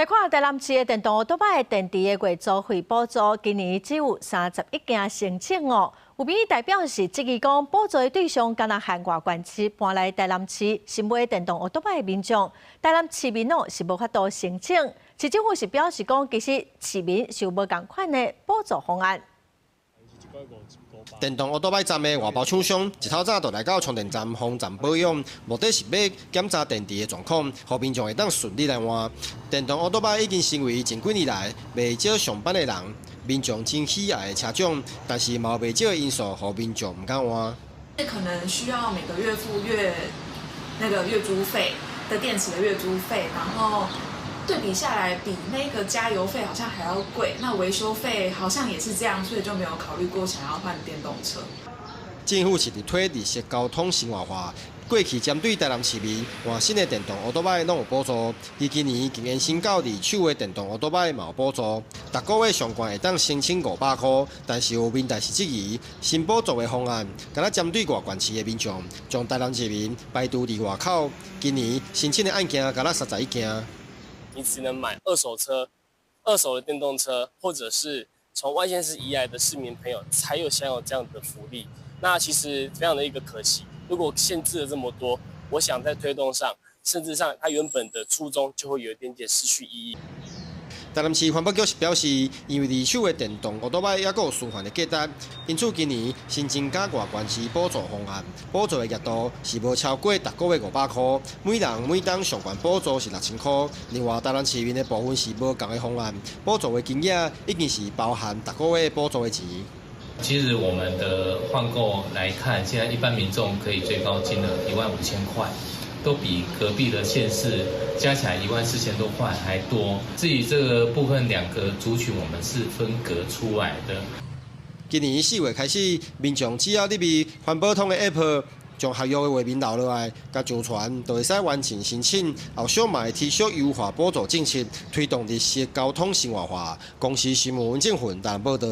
来看台南市的电动奥多摆电池的月租费补助，今年只有31件申请哦。有民意代表是质疑讲，补助的对象敢若涵外县市搬来台南市新买电动奥多摆的民众，台南市民是无法度申请。市政府是表示讲，其实市民是有无同款的补助方案。 电动奥多摆站的外包厂商一透早就来到充电站封站保养，目的是要检查电池的状况，让民众会当顺利来换。电动奥多摆已经成为前几年来未少上班的人，民众真喜爱的车种，但是嘛有未少的因素，让民众唔敢换。可能需要每个月付月租费的电池的月租费，然后。 对比下来，比那个加油费好像还要贵，那维修费好像也是这样，所以就没有考虑过想要换电动车。政府是伫推绿色交通生活化，过去针对台南市民换新的电动奥多摆拢有补助，而今年竟延伸到二手的电动奥多摆嘛有补助，逐个月上悬会当申请500块，但是有民代是质疑新补助的方案，敢若针对外县市的民众，将台南市民排除伫外口。今年申请的案件敢若31件。 你只能买二手车、二手的电动车，或者是从外县市移来的市民朋友才有享有这样的福利。那其实非常的一个可惜，如果限制了这么多，我想在推动上，甚至上它原本的初衷就会有一点点失去意义。 台南市环保局是表示，因为二手的电动奥多摆也有循环的价值，因此今年新增加外县市补助方案，补助的额度是无超过逐个月500块，每人每档上悬补助是6000块。另外，台南市民的部分是无同的方案，补助的金额已经是包含逐个月补助的钱。 其实我们的换购来看，现在一般民众可以最高金额15000块。 都比隔壁的县市加起来14000多块还多。至于这个部分2个族群，我们是分隔出来的。今年4月开始，民众只要入去环保通的 App， 将合约的画面留落来，甲上传，就会使完成申请。后续嘛会提出优化补助政策，推动绿色交通生活化。公司新闻郑云台报道。